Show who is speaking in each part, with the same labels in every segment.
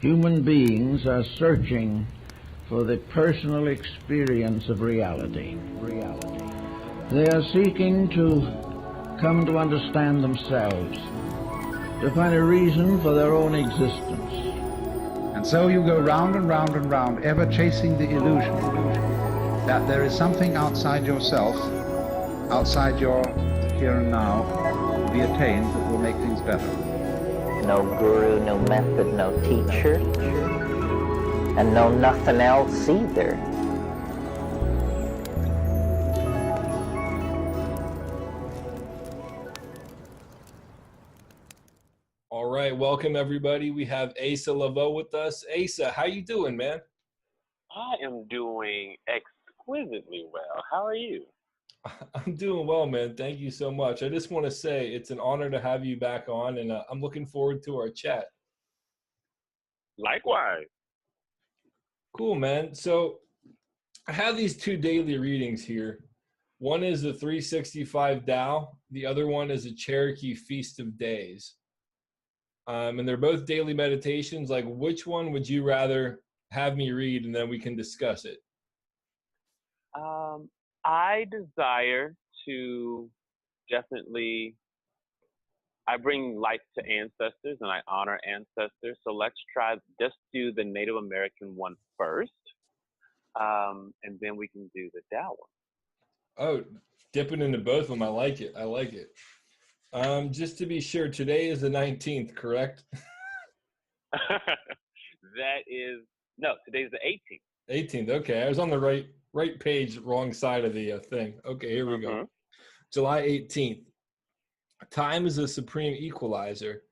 Speaker 1: Human beings are searching for the personal experience of reality. They are seeking to come to understand themselves, to find a reason for their own existence.
Speaker 2: And so you go round and round and round, ever chasing the illusion that there is something outside yourself, outside your here and now, to be attained that will make things better.
Speaker 3: No guru, no method, no teacher, and no nothing else either.
Speaker 4: All right, welcome everybody. We have Asa Leveaux with us. Asa, how you doing, man?
Speaker 5: I am doing exquisitely well. How are you?
Speaker 4: I'm doing well, man. Thank you so much. I just want to say it's an honor to have you back on, and I'm looking forward to our chat.
Speaker 5: Likewise.
Speaker 4: Cool, man. So I have these two daily readings here. One is the 365 Tao. The other one is a Cherokee Feast of Days. And they're both daily meditations. Like, which one would you rather have me read, and then we can discuss it?
Speaker 5: I desire to definitely, I bring life to ancestors and I honor ancestors. So let's just do the Native American one first. And then we can do the Tao one.
Speaker 4: Oh, dipping into both of them. I like it. I like it. Just to be sure, today is the 19th, correct?
Speaker 5: Today's the 18th.
Speaker 4: 18th. Okay, I was on the right page, wrong side of the thing. Okay, here we go. July 18th. Time is a supreme equalizer.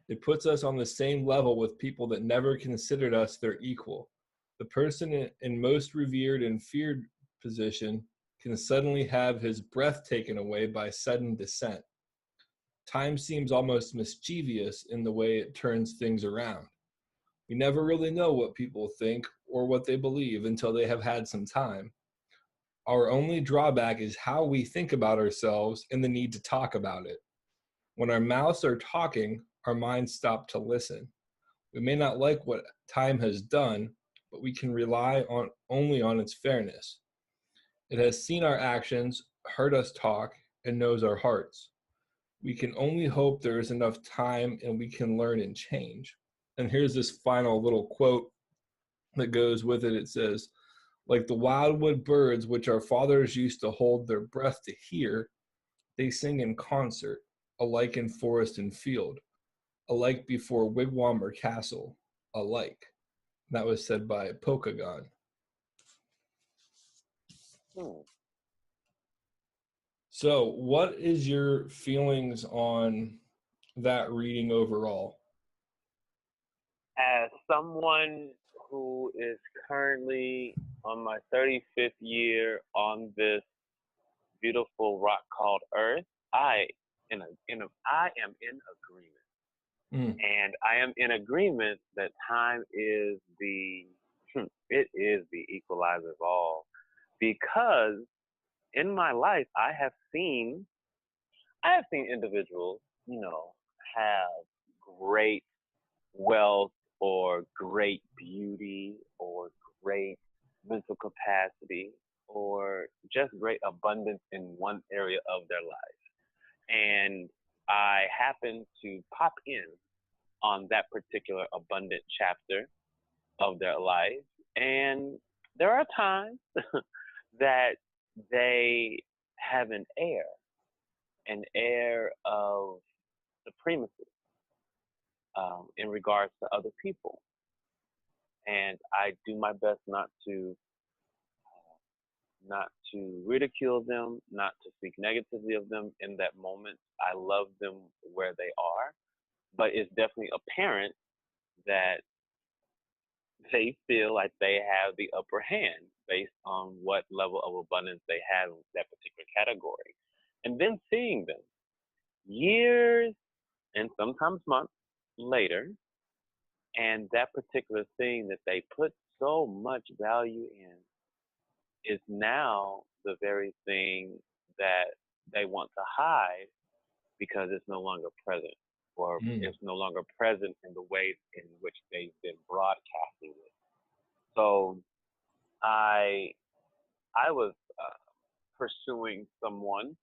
Speaker 4: It puts us on the same level with people that never considered us their equal. The person in most revered and feared position can suddenly have his breath taken away by sudden descent. Time seems almost mischievous in the way it turns things around. We never really know what people think or what they believe until they have had some time. Our only drawback is how we think about ourselves and the need to talk about it. When our mouths are talking, our minds stop to listen. We may not like what time has done, but we can rely only on its fairness. It has seen our actions, heard us talk, and knows our hearts. We can only hope there is enough time and we can learn and change. And here's this final little quote that goes with it. It says, like the wildwood birds which our fathers used to hold their breath to hear, they sing in concert, alike in forest and field, alike before wigwam or castle, alike. That was said by Pokagon. So what is your feelings on that reading overall?
Speaker 5: As someone who is currently on my 35th year on this beautiful rock called Earth, I am in agreement. And I am in agreement that time is it is the equalizer of all. Because in my life I have seen individuals, have great wealth or great beauty or great mental capacity or just great abundance in one area of their life. And I happen to pop in on that particular abundant chapter of their life. And there are times that they have an air of supremacy in regards to other people. And I do my best not to ridicule them, not to speak negatively of them in that moment. I love them where they are, but it's definitely apparent that they feel like they have the upper hand based on what level of abundance they have in that particular category. And then seeing them years and sometimes months later, and that particular thing that they put so much value in is now the very thing that they want to hide because it's no longer present. or it's no longer present in the way in which they've been broadcasting it. So I was pursuing someone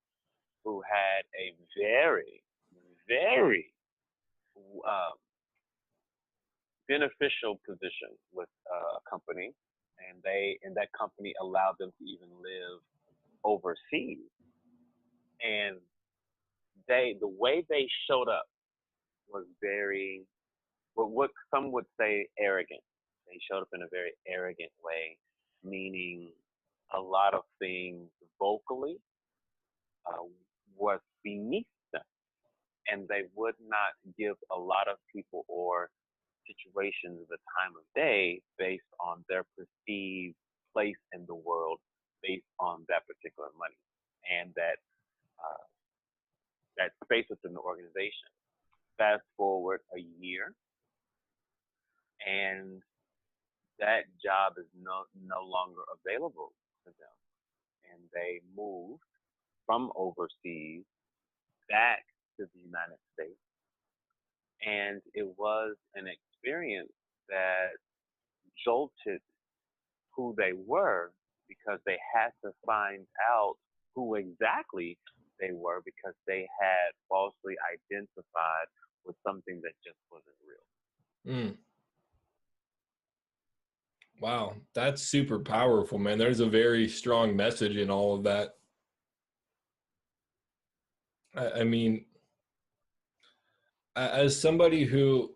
Speaker 5: who had a very, very uh, beneficial position with a company, and that company allowed them to even live overseas. And the way they showed up was very, what some would say, arrogant. They showed up in a very arrogant way, meaning a lot of things vocally uh, was beneath them, and they would not give a lot of people or situations the time of day based on their perceived place in the world, based on that particular money and uh, that space within the organization. Fast forward a year, and that job is no longer available to them, and they moved from overseas back to the United States. And it was an experience that jolted who they were, because they had to find out who exactly they were, because they had falsely identified with something that just wasn't real.
Speaker 4: Wow, that's super powerful, man. There's a very strong message in all of that. I mean, as somebody who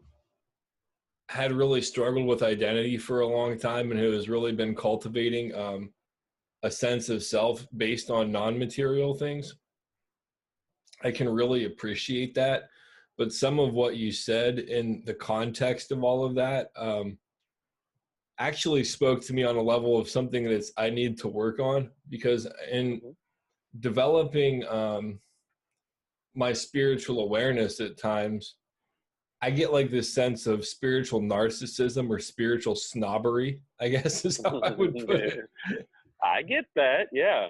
Speaker 4: had really struggled with identity for a long time and who has really been cultivating a sense of self based on non-material things, I can really appreciate that. But some of what you said in the context of all of that actually spoke to me on a level of something that I need to work on, because in developing my spiritual awareness at times, I get like this sense of spiritual narcissism or spiritual snobbery, I guess is how I would put it.
Speaker 5: I get that, yeah.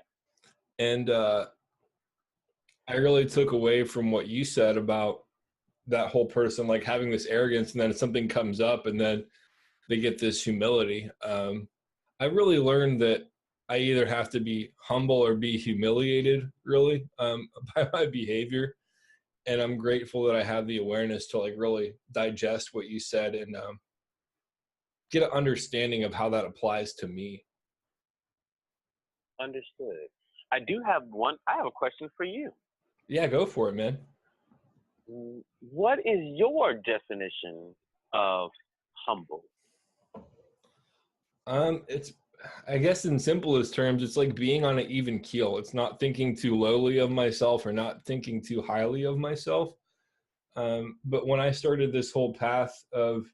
Speaker 4: And I really took away from what you said about that whole person like having this arrogance, and then something comes up and then they get this humility. I really learned that I either have to be humble or be humiliated, really, by my behavior. And I'm grateful that I have the awareness to like really digest what you said and get an understanding of how that applies to me.
Speaker 5: Understood. I have a question for you.
Speaker 4: Yeah, go for it, man.
Speaker 5: What is your definition of humble?
Speaker 4: It's, I guess in simplest terms, it's like being on an even keel. It's not thinking too lowly of myself or not thinking too highly of myself. But when I started this whole path of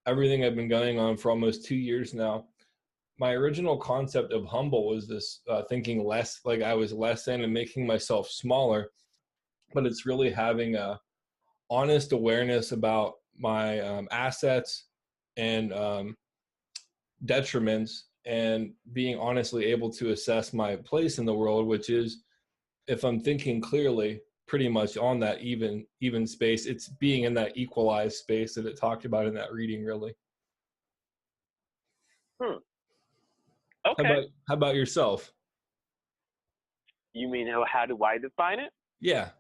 Speaker 4: everything I've been going on for almost 2 years now, my original concept of humble was this thinking less, like I was less than and making myself smaller. But it's really having a honest awareness about my assets and detriments, and being honestly able to assess my place in the world, which is, if I'm thinking clearly, pretty much on that even space. It's being in that equalized space that it talked about in that reading, really.
Speaker 5: Okay.
Speaker 4: How about yourself?
Speaker 5: You mean how do I define it?
Speaker 4: Yeah.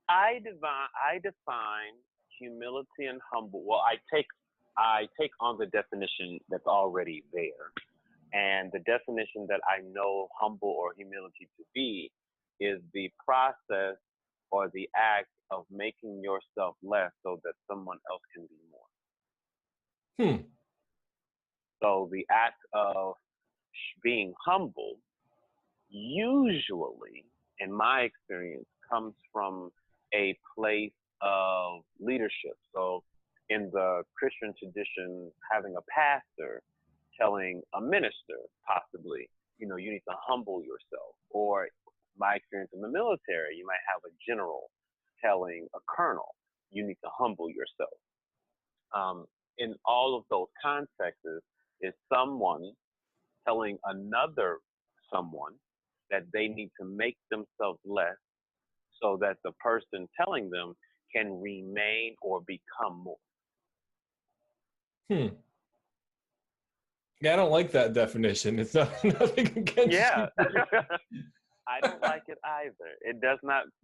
Speaker 5: I define humility and humble. Well, I take on the definition that's already there. And the definition that I know humble or humility to be is the process or the act of making yourself less so that someone else can be more. So the act of being humble usually, in my experience, comes from a place of leadership. So in the Christian tradition, having a pastor telling a minister, possibly, you need to humble yourself. Or my experience in the military, you might have a general telling a colonel, you need to humble yourself. In all of those contexts, is someone telling another someone that they need to make themselves less so that the person telling them can remain or become more.
Speaker 4: Yeah, I don't like that definition. It's not nothing against
Speaker 5: Yeah.
Speaker 4: you.
Speaker 5: I don't like it either.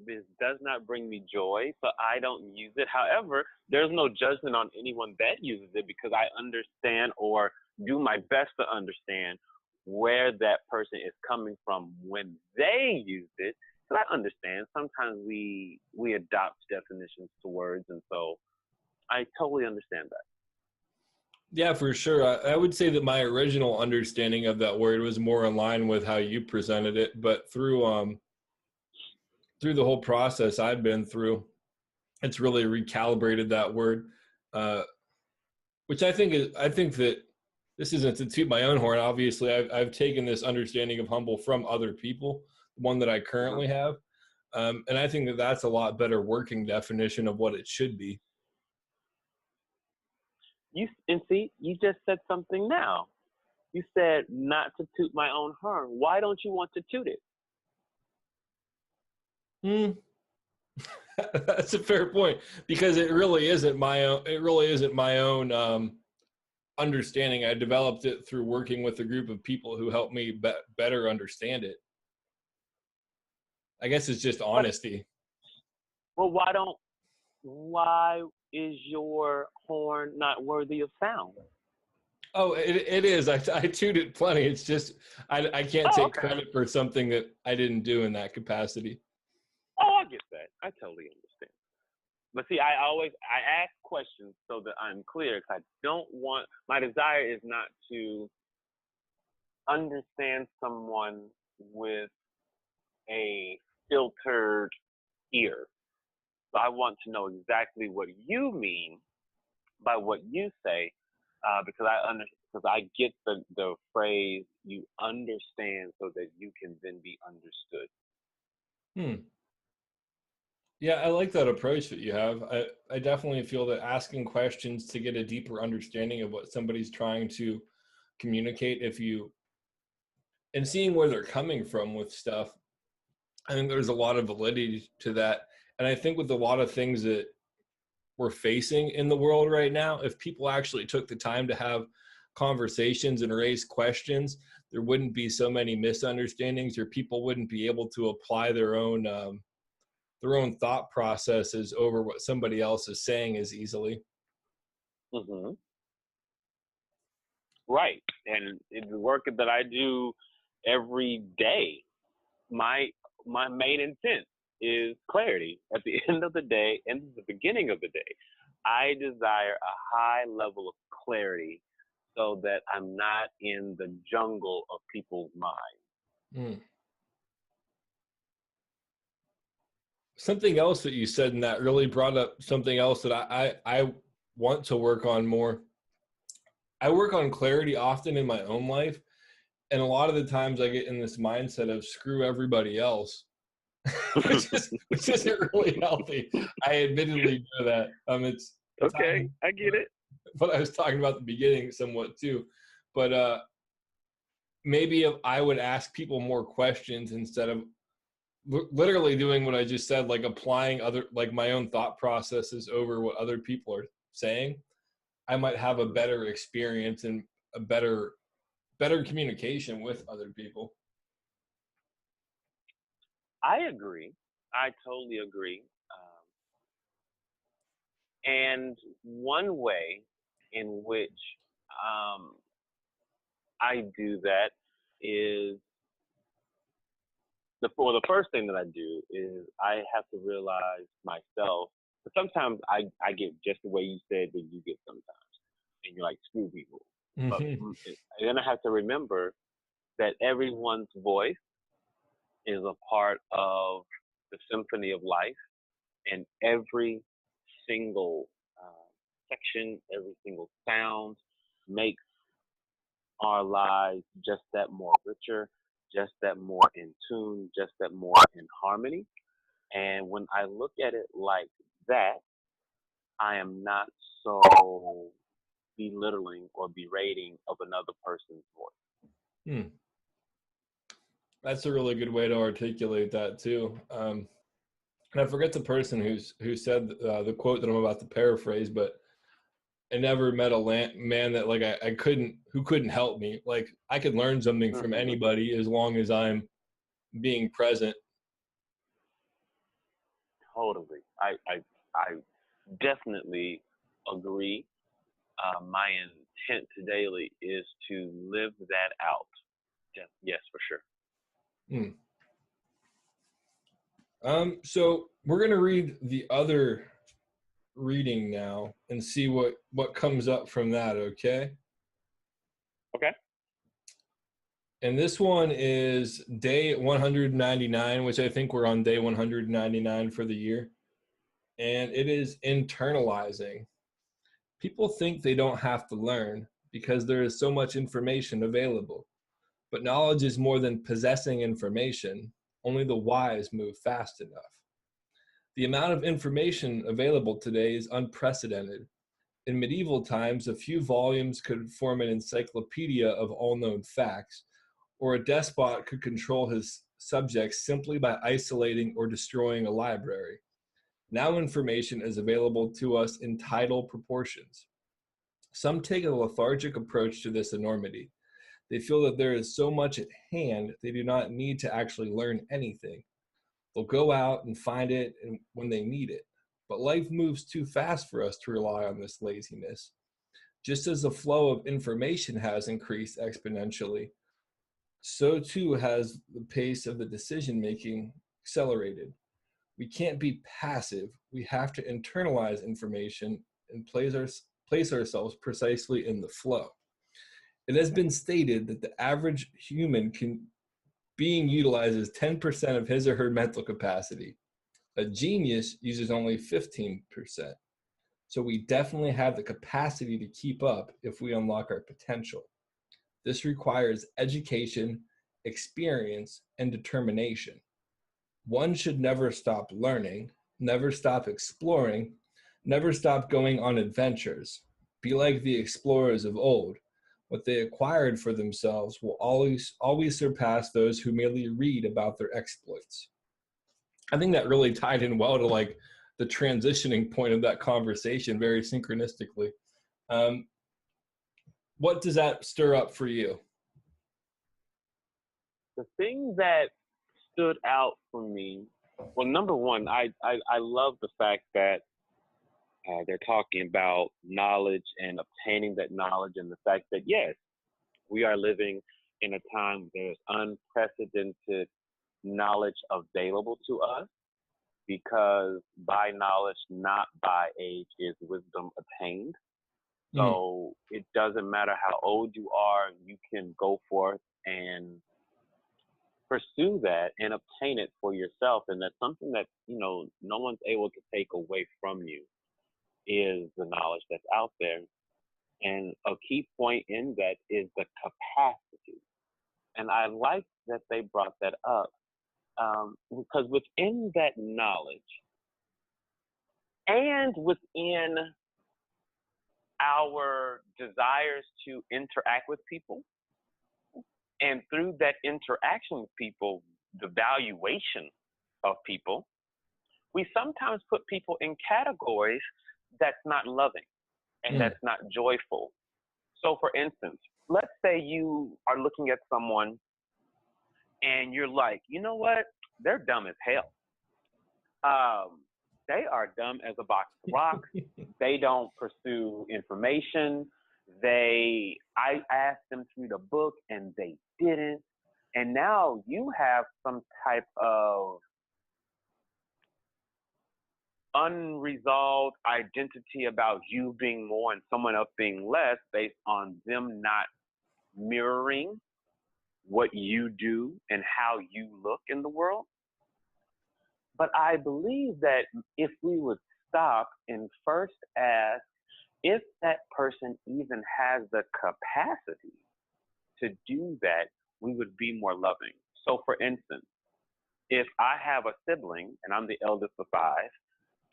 Speaker 5: This does not bring me joy, so I don't use it. However, there's no judgment on anyone that uses it, because I understand, or do my best to understand, where that person is coming from when they use it. Because I understand sometimes we adopt definitions to words, and so I totally understand that.
Speaker 4: Yeah, for sure. I would say that my original understanding of that word was more in line with how you presented it, but through the whole process I've been through, it's really recalibrated that word, which I think that this isn't to toot my own horn. Obviously, I've taken this understanding of humble from other people, the one that I currently have, and I think that that's a lot better working definition of what it should be.
Speaker 5: You just said something now. You said not to toot my own horn. Why don't you want to toot it?
Speaker 4: That's a fair point, because it really isn't my own. It really isn't my own understanding. I developed it through working with a group of people who helped me better understand it. I guess it's just honesty.
Speaker 5: Well, why is your horn not worthy of sound?
Speaker 4: Oh, it is. I toot it plenty. It's just I can't take credit for something that I didn't do in that capacity.
Speaker 5: Oh, I get that. I totally understand. But see, I ask questions so that I'm clear, because I don't want, my desire is not to understand someone with a filtered ear. So I want to know exactly what you mean by what you say, because I get the phrase, you understand so that you can then be understood.
Speaker 4: Yeah, I like that approach that you have. I definitely feel that asking questions to get a deeper understanding of what somebody's trying to communicate, and seeing where they're coming from with stuff, I think there's a lot of validity to that. And I think with a lot of things that we're facing in the world right now, if people actually took the time to have conversations and raise questions, there wouldn't be so many misunderstandings, or people wouldn't be able to apply their own thought processes over what somebody else is saying as easily.
Speaker 5: Mm-hmm. Right. And in the work that I do every day, my main intent is clarity. At the end of the day, and the beginning of the day, I desire a high level of clarity so that I'm not in the jungle of people's minds.
Speaker 4: Something else that you said in that really brought up something else that I want to work on more. I work on clarity often in my own life, and a lot of the times I get in this mindset of screw everybody else, which isn't really healthy. I admittedly do that. It's
Speaker 5: okay, I get it.
Speaker 4: But I was talking about at the beginning somewhat too. But maybe if I would ask people more questions instead of literally doing what I just said, like applying my own thought processes over what other people are saying, I might have a better experience and a better communication with other people.
Speaker 5: I agree. I totally agree. And one way in which I do that is the first thing that I do is I have to realize myself. Sometimes I get just the way you said that you get sometimes, and you're like, screw people. But then I have to remember that everyone's voice is a part of the symphony of life, and every single section, every single sound makes our lives just that more richer, just that more in tune, just that more in harmony. And when I look at it like that, I am not so belittling or berating of another person's voice.
Speaker 4: That's a really good way to articulate that too. And I forget the person who said the quote that I'm about to paraphrase, but I never met a man that like who couldn't help me. Like I could learn something from
Speaker 5: Mm-hmm.
Speaker 4: anybody as long as I'm being present.
Speaker 5: Totally. I definitely agree. My intent daily is to live that out. Yes, for sure.
Speaker 4: Hmm. So we're gonna read the other reading now and see what comes up from that. Okay.
Speaker 5: Okay.
Speaker 4: And this one is day 199, which I think we're on day 199 for the year. And it is internalizing. People think they don't have to learn because there is so much information available. But knowledge is more than possessing information. Only the wise move fast enough. The amount of information available today is unprecedented. In medieval times, a few volumes could form an encyclopedia of all known facts, or a despot could control his subjects simply by isolating or destroying a library. Now information is available to us in tidal proportions. Some take a lethargic approach to this enormity. They feel that there is so much at hand, they do not need to actually learn anything. They'll go out and find it when they need it. But life moves too fast for us to rely on this laziness. Just as the flow of information has increased exponentially, so too has the pace of the decision making accelerated. We can't be passive. We have to internalize information and place ourselves precisely in the flow. It has been stated that the average human being utilizes 10% of his or her mental capacity. A genius uses only 15%. So we definitely have the capacity to keep up if we unlock our potential. This requires education, experience, and determination. One should never stop learning, never stop exploring, never stop going on adventures. Be like the explorers of old. What they acquired for themselves will always surpass those who merely read about their exploits. I think that really tied in well to like the transitioning point of that conversation very synchronistically. What does that stir up for you?
Speaker 5: The thing that stood out for me, well, number one, I love the fact that they're talking about knowledge and obtaining that knowledge, and the fact that, yes, we are living in a time where there's unprecedented knowledge available to us, because by knowledge, not by age, is wisdom attained. So it doesn't matter how old you are, you can go forth and pursue that and obtain it for yourself. And that's something that, no one's able to take away from you, is the knowledge that's out there. And a key point in that is the capacity. And I like that they brought that up, because within that knowledge and within our desires to interact with people, and through that interaction with people, the valuation of people, we sometimes put people in categories that's not loving and that's not joyful. So for instance, let's say you are looking at someone and you're like, you know what? They're dumb as hell. They are dumb as a box of rocks. They don't pursue information. I asked them to read a book and they didn't. And now you have some type of unresolved identity about you being more and someone else being less, based on them not mirroring what you do and how you look in the world. But I believe that if we would stop and first ask if that person even has the capacity to do that, we would be more loving. So for instance, if I have a sibling and I'm the eldest of 5,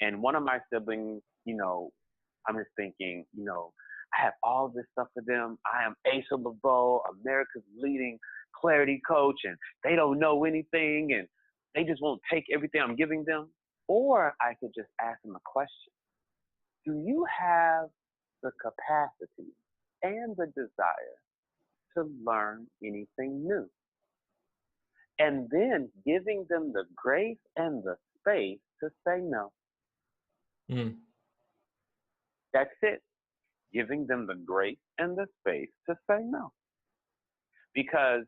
Speaker 5: and one of my siblings, I'm just thinking, I have all this stuff for them. I am Asa Leveaux, America's leading clarity coach, and they don't know anything, and they just won't take everything I'm giving them. Or I could just ask them a question. Do you have the capacity and the desire to learn anything new? And then giving them the grace and the space to say no.
Speaker 4: Mm.
Speaker 5: That's it. Giving them the grace and the space to say no. Because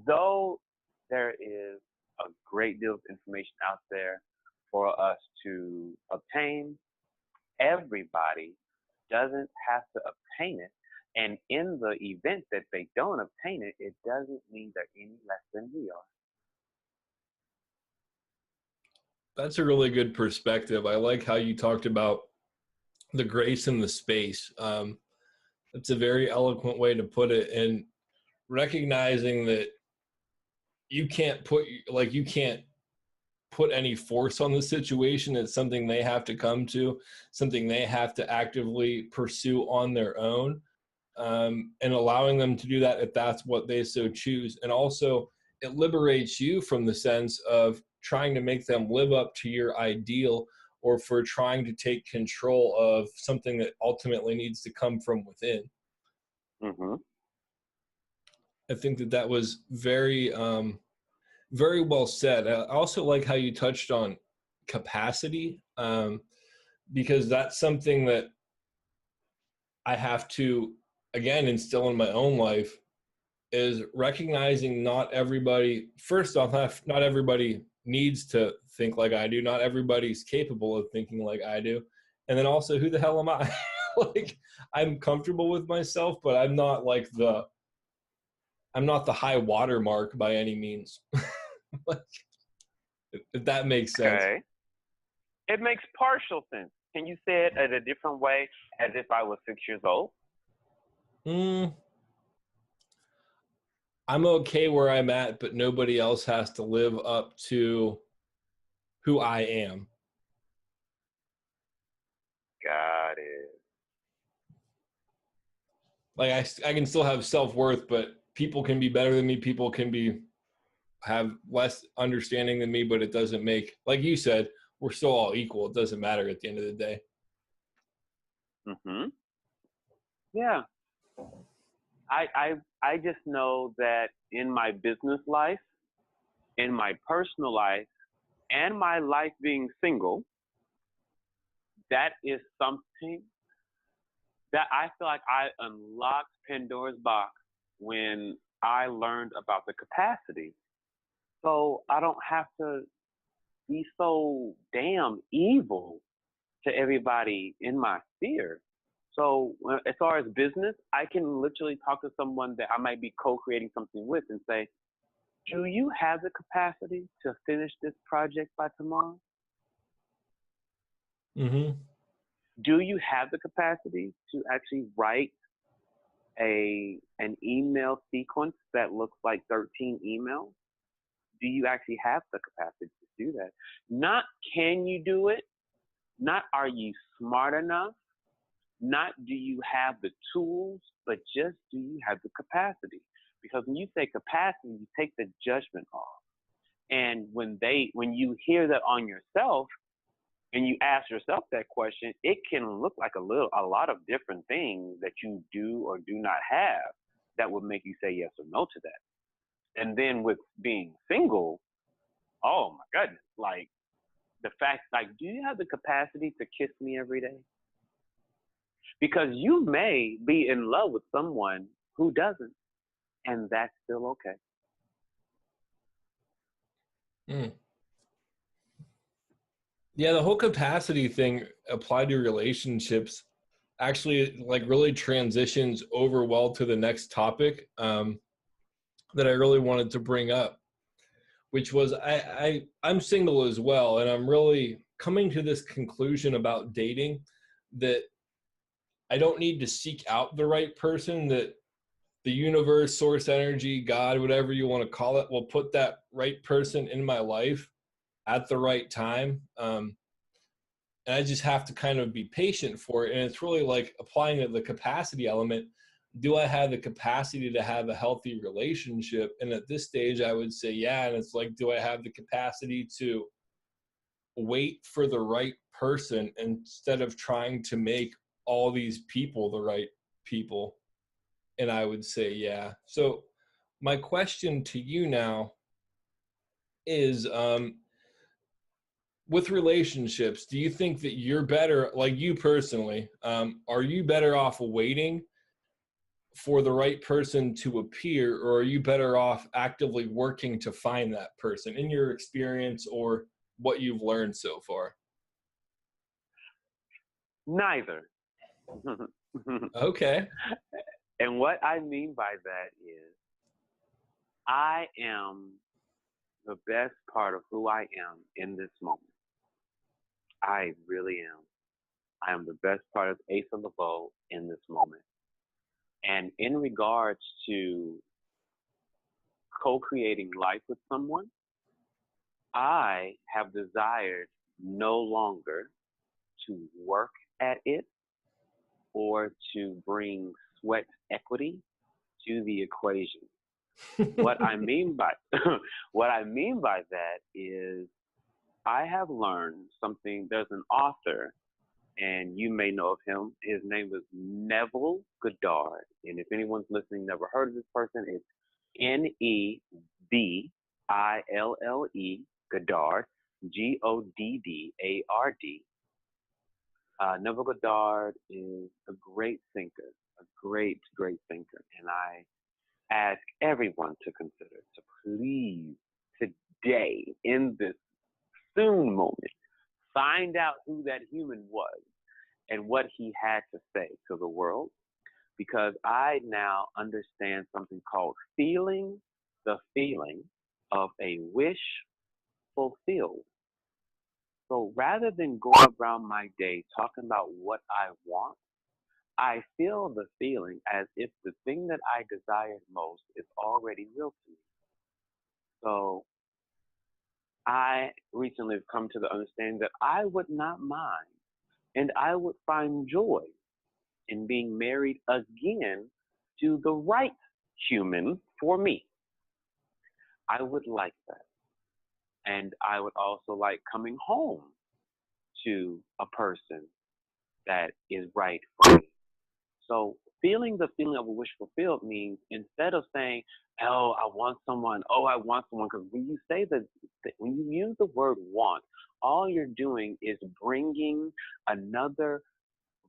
Speaker 5: though there is a great deal of information out there for us to obtain, everybody doesn't have to obtain it. And in the event that they don't obtain it, it doesn't mean they're any less than we are.
Speaker 4: That's a really good perspective. I like how you talked about the grace and the space. That's a very eloquent way to put it. And recognizing that you can't put any force on the situation. It's something they have to come to, something they have to actively pursue on their own, and allowing them to do that if that's what they so choose. And also, it liberates you from the sense of trying to make them live up to your ideal, or for trying to take control of something that ultimately needs to come from within.
Speaker 5: Mm-hmm.
Speaker 4: I think that was very, very well said. I also like how you touched on capacity, because that's something that I have to, again, instill in my own life, is recognizing not everybody, first off, not everybody needs to think like I do. Not everybody's capable of thinking like I do. And then also, who the hell am I? Like, I'm comfortable with myself, but I'm not the high water mark by any means. Like, if that makes sense.
Speaker 5: Okay. It makes partial sense. Can you say it in a different way, as if I was 6 years old?
Speaker 4: I'm okay where I'm at, but nobody else has to live up to who I am.
Speaker 5: Got it.
Speaker 4: Like, I can still have self-worth, but people can be better than me. People can have less understanding than me, but it doesn't make, like you said, we're still all equal. It doesn't matter at the end of the day.
Speaker 5: Mm-hmm. Yeah. I just know that in my business life, in my personal life, and my life being single, that is something that I feel like I unlocked Pandora's box when I learned about the capacity. So I don't have to be so damn evil to everybody in my sphere. So as far as business, I can literally talk to someone that I might be co-creating something with and say, do you have the capacity to finish this project by tomorrow?
Speaker 4: Mm-hmm.
Speaker 5: Do you have the capacity to actually write an email sequence that looks like 13 emails? Do you actually have the capacity to do that? Not can you do it, not are you smart enough, not do you have the tools, but just do you have the capacity? Because when you say capacity, you take the judgment off. And when you hear that on yourself, and you ask yourself that question, it can look like a lot of different things that you do or do not have that would make you say yes or no to that. And then with being single, oh my goodness, like the fact, like, do you have the capacity to kiss me every day? Because you may be in love with someone who doesn't, and that's still okay.
Speaker 4: Mm. Yeah, the whole capacity thing applied to relationships actually like really transitions over well to the next topic that I really wanted to bring up, which was I'm single as well, and I'm really coming to this conclusion about dating that I don't need to seek out the right person, that the universe, source energy, God, whatever you want to call it, will put that right person in my life at the right time. And I just have to kind of be patient for it. And it's really like applying the capacity element. Do I have the capacity to have a healthy relationship? And at this stage, I would say, yeah. And it's like, do I have the capacity to wait for the right person instead of trying to make all these people the right people? And I would say, yeah. So my question to you now is, with relationships, do you think that you're better, like you personally, are you better off waiting for the right person to appear, or are you better off actively working to find that person in your experience or what you've learned so far?
Speaker 5: Neither.
Speaker 4: Okay.
Speaker 5: And what I mean by that is I am the best part of who I am in this moment. I really am. I am the best part of Asa Leveaux in this moment. And in regards to co-creating life with someone, I have desired no longer to work at it or to bring sweat equity to the equation. What I mean by that is I have learned something. There's an author, and you may know of him. His name is Neville Goddard. And if anyone's listening, never heard of this person, it's Neville Goddard, Goddard. Neville Goddard is a great thinker, a great thinker. And I ask everyone to consider to please today, in this soon moment, find out who that human was and what he had to say to the world, because I now understand something called feeling the feeling of a wish fulfilled. So rather than go around my day talking about what I want, I feel the feeling as if the thing that I desire most is already real to me. So I recently have come to the understanding that I would not mind and I would find joy in being married again to the right human for me. I would like that. And I would also like coming home to a person that is right for me. So feeling the feeling of a wish fulfilled means instead of saying, oh, I want someone, because when you say that, when you use the word want, all you're doing is bringing another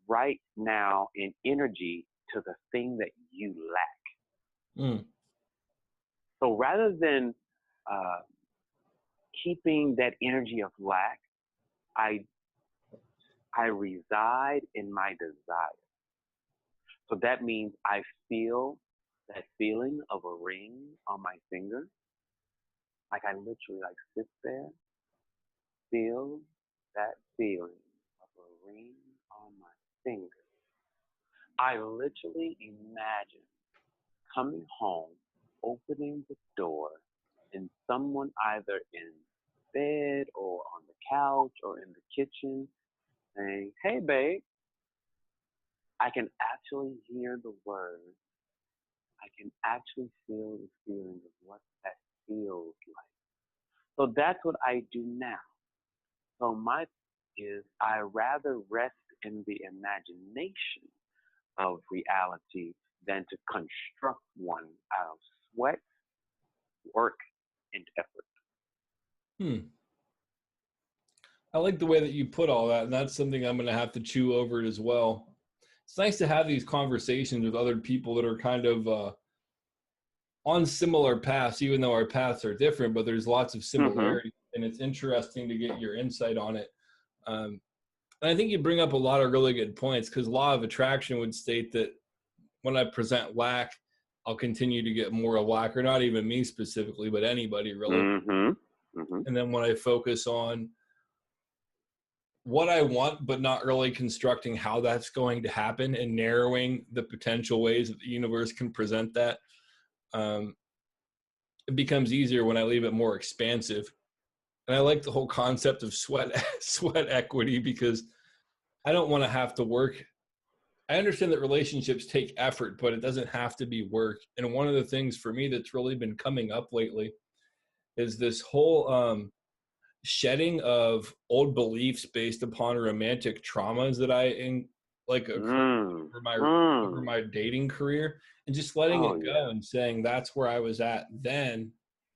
Speaker 5: right now in energy to the thing that you lack. So rather than keeping that energy of lack, I reside in my desire. So that means I feel that feeling of a ring on my finger. Like I literally sit there, feel that feeling of a ring on my finger. I literally imagine coming home, opening the door, and someone either in bed or on the couch or in the kitchen saying, hey babe, I can actually hear the words. I can actually feel the feeling of what that feels like. So that's what I do now. So my is I rather rest in the imagination of reality than to construct one out of sweat, work, and effort.
Speaker 4: I like the way that you put all that, and that's something I'm going to have to chew over it as well. It's nice to have these conversations with other people that are kind of on similar paths, even though our paths are different, but there's lots of similarities, and it's interesting to get your insight on it. And I think you bring up a lot of really good points, because law of attraction would state that when I present lack, I'll continue to get more of lack, or not even me specifically, but anybody really. And then when I focus on what I want, but not really constructing how that's going to happen and narrowing the potential ways that the universe can present that, it becomes easier when I leave it more expansive. And I like the whole concept of sweat equity, because I don't want to have to work. I understand that relationships take effort, but it doesn't have to be work. And one of the things for me that's really been coming up lately is this whole shedding of old beliefs based upon romantic traumas that over my dating career, and just letting it go and saying that's where I was at then,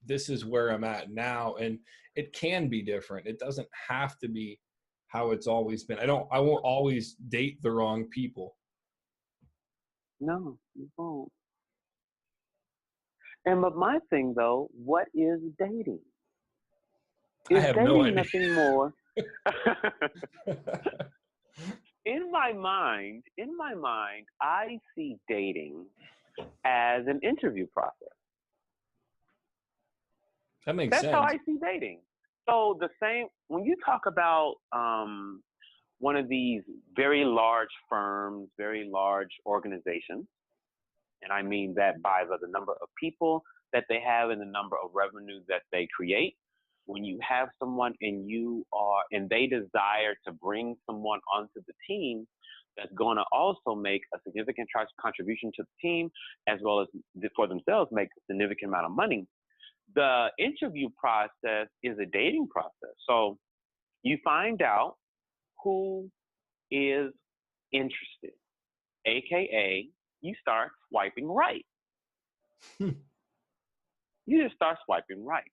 Speaker 4: this is where I'm at now, and it can be different. It doesn't have to be how it's always been. I won't always date the wrong people.
Speaker 5: No, you won't. But my thing though, what is dating?
Speaker 4: I have no idea.
Speaker 5: Nothing more. In my mind, I see dating as an interview process.
Speaker 4: That makes sense.
Speaker 5: That's how I see dating. So when you talk about one of these very large firms, very large organizations, and I mean that by the number of people that they have and the number of revenue that they create, when you have someone and they desire to bring someone onto the team that's going to also make a significant contribution to the team, as well as for themselves make a significant amount of money, the interview process is a dating process. So you find out who is interested, AKA you start swiping right. You just start swiping right.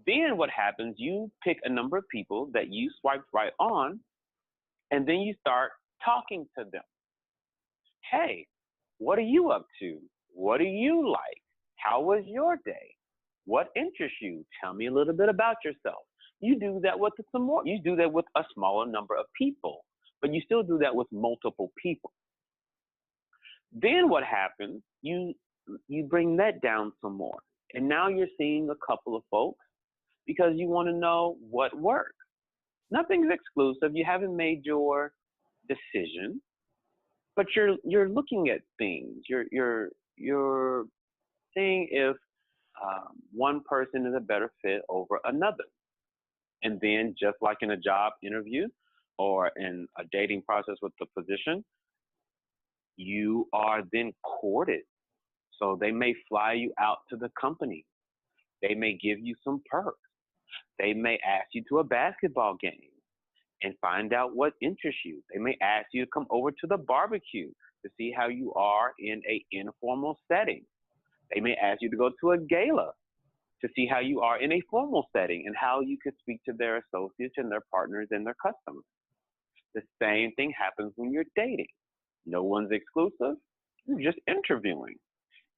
Speaker 5: Then what happens, you pick a number of people that you swiped right on, and then you start talking to them. Hey, what are you up to? What do you like? How was your day? What interests you? Tell me a little bit about yourself. You do that with you do that with a smaller number of people, but you still do that with multiple people. Then what happens, you bring that down some more. And now you're seeing a couple of folks because you want to know what works. Nothing's exclusive. You haven't made your decision, but you're looking at things. You're seeing if one person is a better fit over another. And then just like in a job interview or in a dating process with the physician, you are then courted. So they may fly you out to the company. They may give you some perks. They may ask you to a basketball game and find out what interests you. They may ask you to come over to the barbecue to see how you are in an informal setting. They may ask you to go to a gala to see how you are in a formal setting and how you could speak to their associates and their partners and their customers. The same thing happens when you're dating. No one's exclusive. You're just interviewing.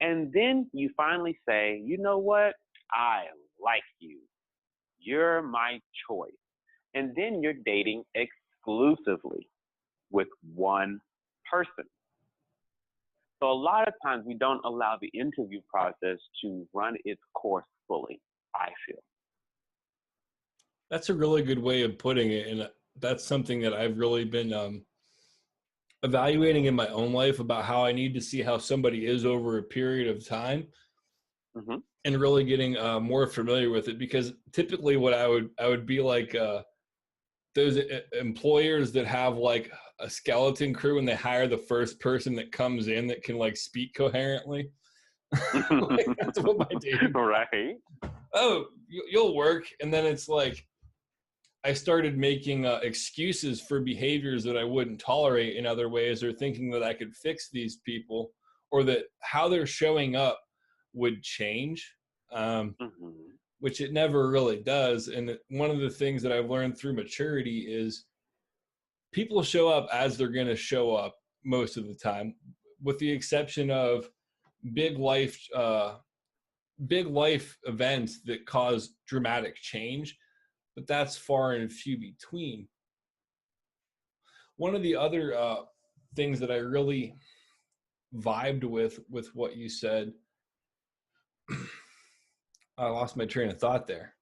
Speaker 5: And then you finally say, you know what? I like you. You're my choice. And then you're dating exclusively with one person. So a lot of times we don't allow the interview process to run its course fully, I feel.
Speaker 4: That's a really good way of putting it. And that's something that I've really been evaluating in my own life about how I need to see how somebody is over a period of time. Mm-hmm. And really getting more familiar with it, because typically what I would be like those employers that have like a skeleton crew and they hire the first person that comes in that can like speak coherently. Like, that's what my dating.
Speaker 5: Right.
Speaker 4: Oh, you'll work. And then it's like I started making excuses for behaviors that I wouldn't tolerate in other ways, or thinking that I could fix these people, or that how they're showing up would change, which it never really does. And one of the things that I've learned through maturity is people show up as they're going to show up most of the time, with the exception of big life events that cause dramatic change, but that's far and few between. One of the other things that I really vibed with what you said, I lost my train of thought there.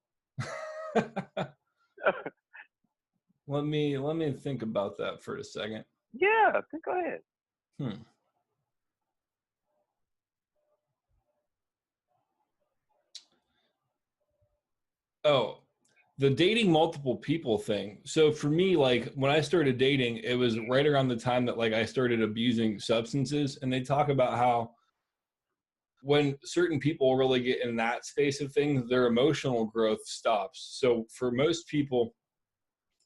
Speaker 4: Let me think about that for a second.
Speaker 5: Yeah, go ahead.
Speaker 4: Oh, the dating multiple people thing. So for me, like when I started dating, it was right around the time that like I started abusing substances, and they talk about how when certain people really get in that space of things, their emotional growth stops. So for most people,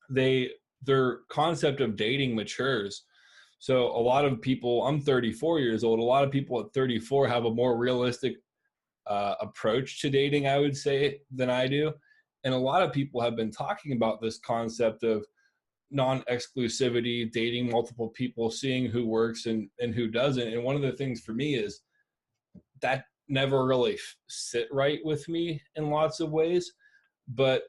Speaker 4: their concept of dating matures. So a lot of people, I'm 34 years old, a lot of people at 34 have a more realistic approach to dating, I would say, than I do. And a lot of people have been talking about this concept of non-exclusivity, dating multiple people, seeing who works and who doesn't. And one of the things for me is that never really sit right with me in lots of ways. But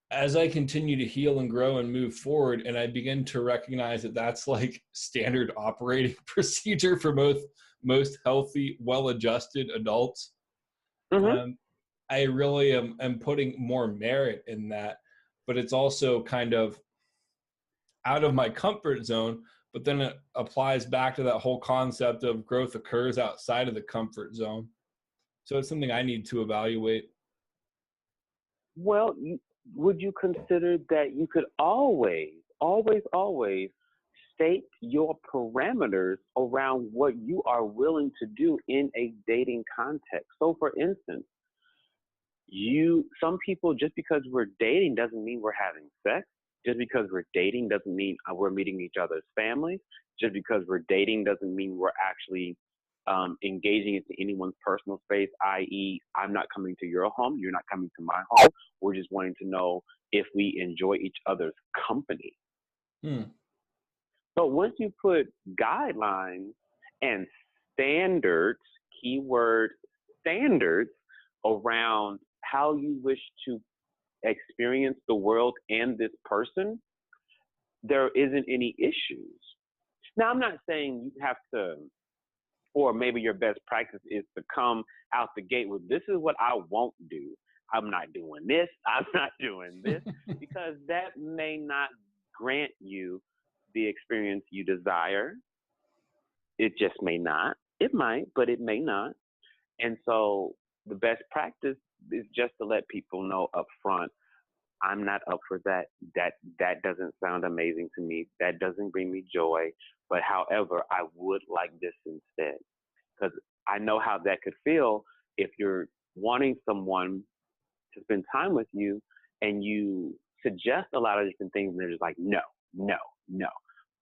Speaker 4: as I continue to heal and grow and move forward, and I begin to recognize that that's like standard operating procedure for most healthy, well-adjusted adults, I really am putting more merit in that. But it's also kind of out of my comfort zone, but then it applies back to that whole concept of growth occurs outside of the comfort zone. So it's something I need to evaluate.
Speaker 5: Well, would you consider that you could always, always, always state your parameters around what you are willing to do in a dating context? So, for instance, some people, just because we're dating doesn't mean we're having sex. Just because we're dating doesn't mean we're meeting each other's families. Just because we're dating doesn't mean we're actually engaging into anyone's personal space, i.e., I'm not coming to your home, you're not coming to my home. We're just wanting to know if we enjoy each other's company. So once you put guidelines and standards, keyword standards, around how you wish to experience the world and this person, there isn't any issues. Now, I'm not saying you have to, or maybe your best practice is to come out the gate with, this is what I won't do. I'm not doing this. I'm not doing this, because that may not grant you the experience you desire. It just may not. It might, but it may not. And so the best practice is just to let people know up front, I'm not up for that. That doesn't sound amazing to me. That doesn't bring me joy. But however, I would like this instead. Because I know how that could feel if you're wanting someone to spend time with you and you suggest a lot of different things and they're just like, no, no, no.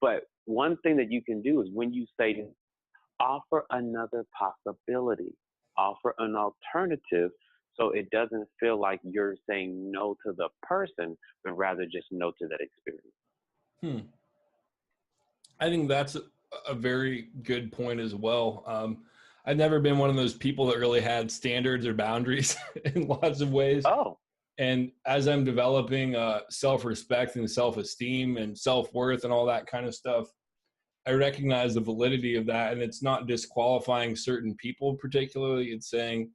Speaker 5: But one thing that you can do is when you say, offer another possibility, offer an alternative, so it doesn't feel like you're saying no to the person, but rather just no to that experience.
Speaker 4: I think that's a very good point as well. I've never been one of those people that really had standards or boundaries in lots of ways.
Speaker 5: Oh.
Speaker 4: And as I'm developing self-respect and self-esteem and self-worth and all that kind of stuff, I recognize the validity of that. And it's not disqualifying certain people particularly. It's saying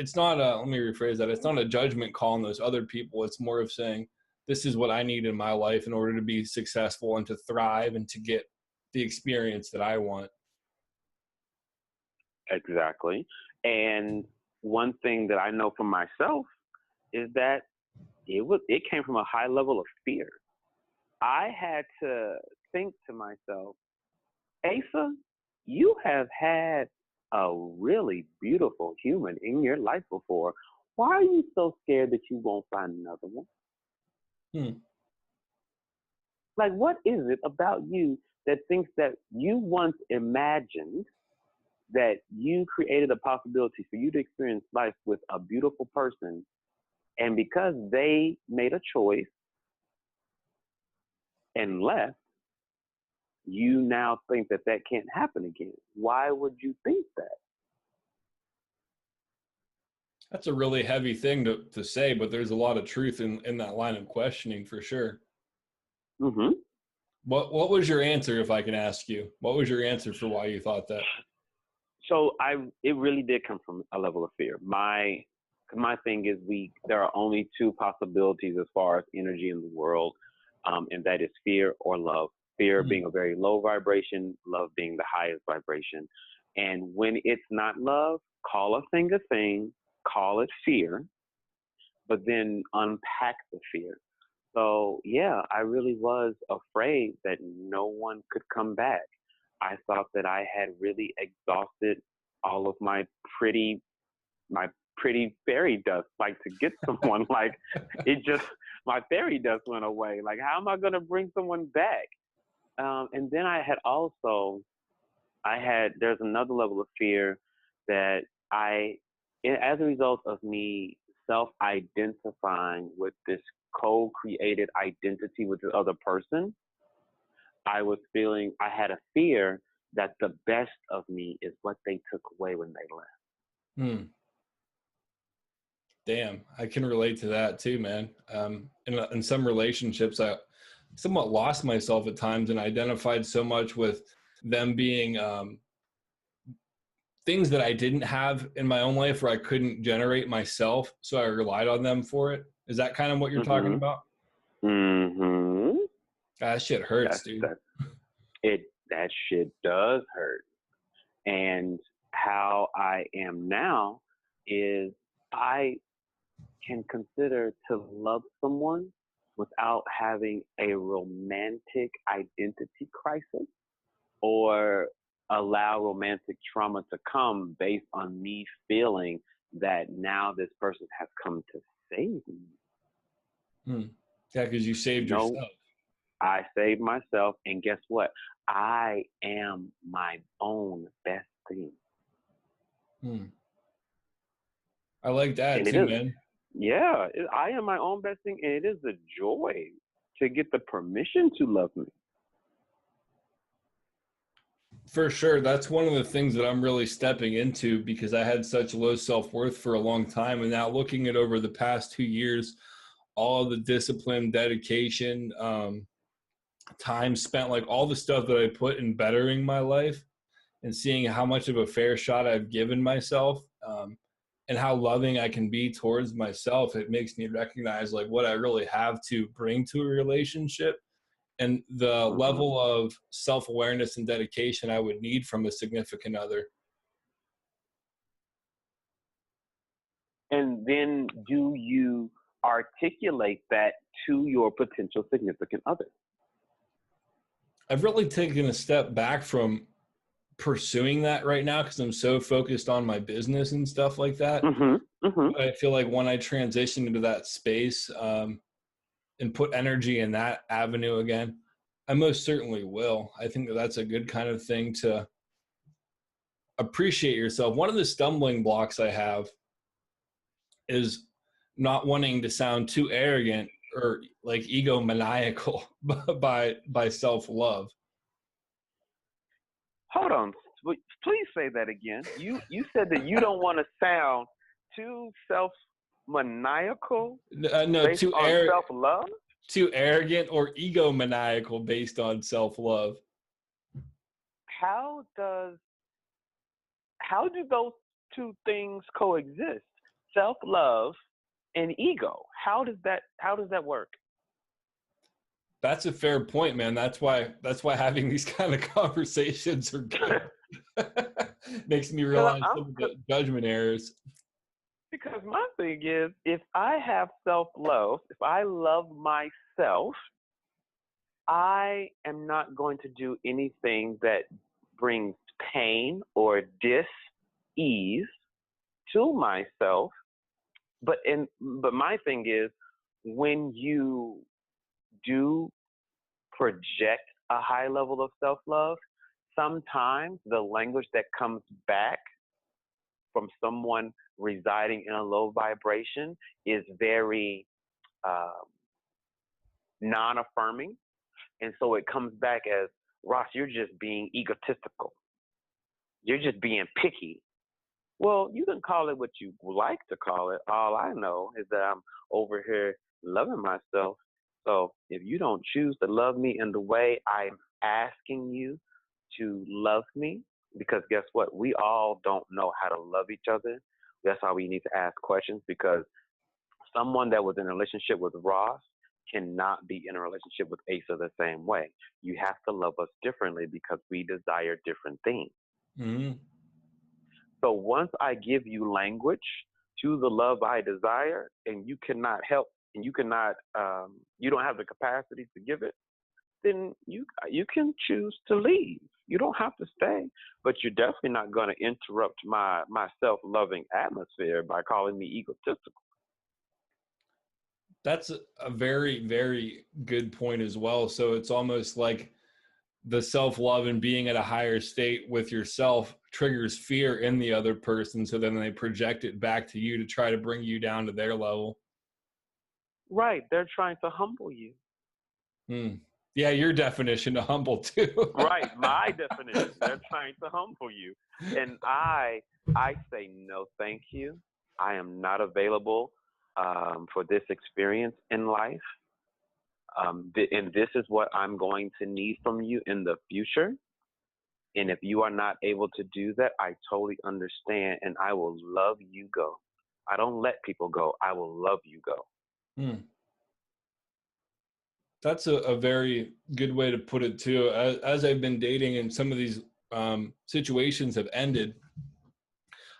Speaker 4: it's not let me rephrase that. It's not a judgment call on those other people. It's more of saying, this is what I need in my life in order to be successful and to thrive and to get the experience that I want.
Speaker 5: Exactly. And one thing that I know for myself is that it came from a high level of fear. I had to think to myself, Asa, you have had a really beautiful human in your life before. Why are you so scared that you won't find another one? Like, what is it about you that thinks that you once imagined that you created a possibility for you to experience life with a beautiful person, and because they made a choice and left, you now think that that can't happen again? Why would you think that?
Speaker 4: That's a really heavy thing to say, but there's a lot of truth in that line of questioning for sure.
Speaker 5: Mm-hmm.
Speaker 4: What was your answer, if I can ask you? What was your answer for why you thought that?
Speaker 5: So it really did come from a level of fear. My thing is there are only two possibilities as far as energy in the world, and that is fear or love. Fear being a very low vibration, love being the highest vibration. And when it's not love, call a thing, call it fear, but then unpack the fear. So yeah, I really was afraid that no one could come back. I thought that I had really exhausted all of my pretty fairy dust, like to get someone, like it just, my fairy dust went away. Like, how am I going to bring someone back? And then there's another level of fear that as a result of me self-identifying with this co-created identity with the other person, I had a fear that the best of me is what they took away when they left.
Speaker 4: Damn, I can relate to that too, man. In some relationships, I somewhat lost myself at times and identified so much with them being things that I didn't have in my own life, where I couldn't generate myself, so I relied on them for it. Is that kind of what you're talking about?
Speaker 5: Mm-hmm.
Speaker 4: That shit hurts, dude.
Speaker 5: That shit does hurt. And how I am now is I can consider to love someone without having a romantic identity crisis, or allow romantic trauma to come based on me feeling that now this person has come to save me.
Speaker 4: Yeah, because you saved yourself.
Speaker 5: I saved myself, and guess what? I am my own best thing.
Speaker 4: I like that too, man.
Speaker 5: Yeah, I am my own best thing, and it is a joy to get the permission to love me.
Speaker 4: For sure. That's one of the things that I'm really stepping into, because I had such low self-worth for a long time. And now looking at over the past 2 years, all of the discipline, dedication, time spent, like all the stuff that I put in bettering my life, and seeing how much of a fair shot I've given myself, and how loving I can be towards myself, it makes me recognize like what I really have to bring to a relationship, and the level of self-awareness and dedication I would need from a significant other.
Speaker 5: And then do you articulate that to your potential significant other?
Speaker 4: I've really taken a step back from pursuing that right now, because I'm so focused on my business and stuff like that. But I feel like when I transition into that space, and put energy in that avenue again, I most certainly will. I think that that's a good kind of thing to appreciate yourself. One of the stumbling blocks I have is not wanting to sound too arrogant or like egomaniacal by self-love.
Speaker 5: Hold on, please say that again. You said that you don't want to sound too self-maniacal.
Speaker 4: No,
Speaker 5: based
Speaker 4: too
Speaker 5: on self-love.
Speaker 4: Too arrogant or egomaniacal based on self-love.
Speaker 5: How do those two things coexist? Self-love and ego. How does that work?
Speaker 4: That's a fair point, man. That's why having these kind of conversations are good. Makes me realize some of the judgment errors.
Speaker 5: Because my thing is, if I have self-love, if I love myself, I am not going to do anything that brings pain or dis-ease to myself. But my thing is, when you do project a high level of self-love, sometimes the language that comes back from someone residing in a low vibration is very non-affirming. And so it comes back as, Ross, you're just being egotistical. You're just being picky. Well, you can call it what you like to call it. All I know is that I'm over here loving myself. So if you don't choose to love me in the way I'm asking you to love me, because guess what? We all don't know how to love each other. That's why we need to ask questions, because someone that was in a relationship with Ross cannot be in a relationship with Asa the same way. You have to love us differently because we desire different things.
Speaker 4: Mm-hmm.
Speaker 5: So once I give you language to the love I desire, and you cannot help, and you cannot, you don't have the capacity to give it, then you can choose to leave. You don't have to stay, but you're definitely not going to interrupt my self-loving atmosphere by calling me egotistical.
Speaker 4: That's a very, very good point as well. So it's almost like the self-love and being at a higher state with yourself triggers fear in the other person. So then they project it back to you to try to bring you down to their level.
Speaker 5: Right. They're trying to humble you.
Speaker 4: Yeah, your definition of humble too.
Speaker 5: Right. My definition. They're trying to humble you. And I say, no, thank you. I am not available for this experience in life. And this is what I'm going to need from you in the future. And if you are not able to do that, I totally understand, and I will love you go. I don't let people go. I will love you go.
Speaker 4: That's a very good way to put it too. As I've been dating and some of these situations have ended,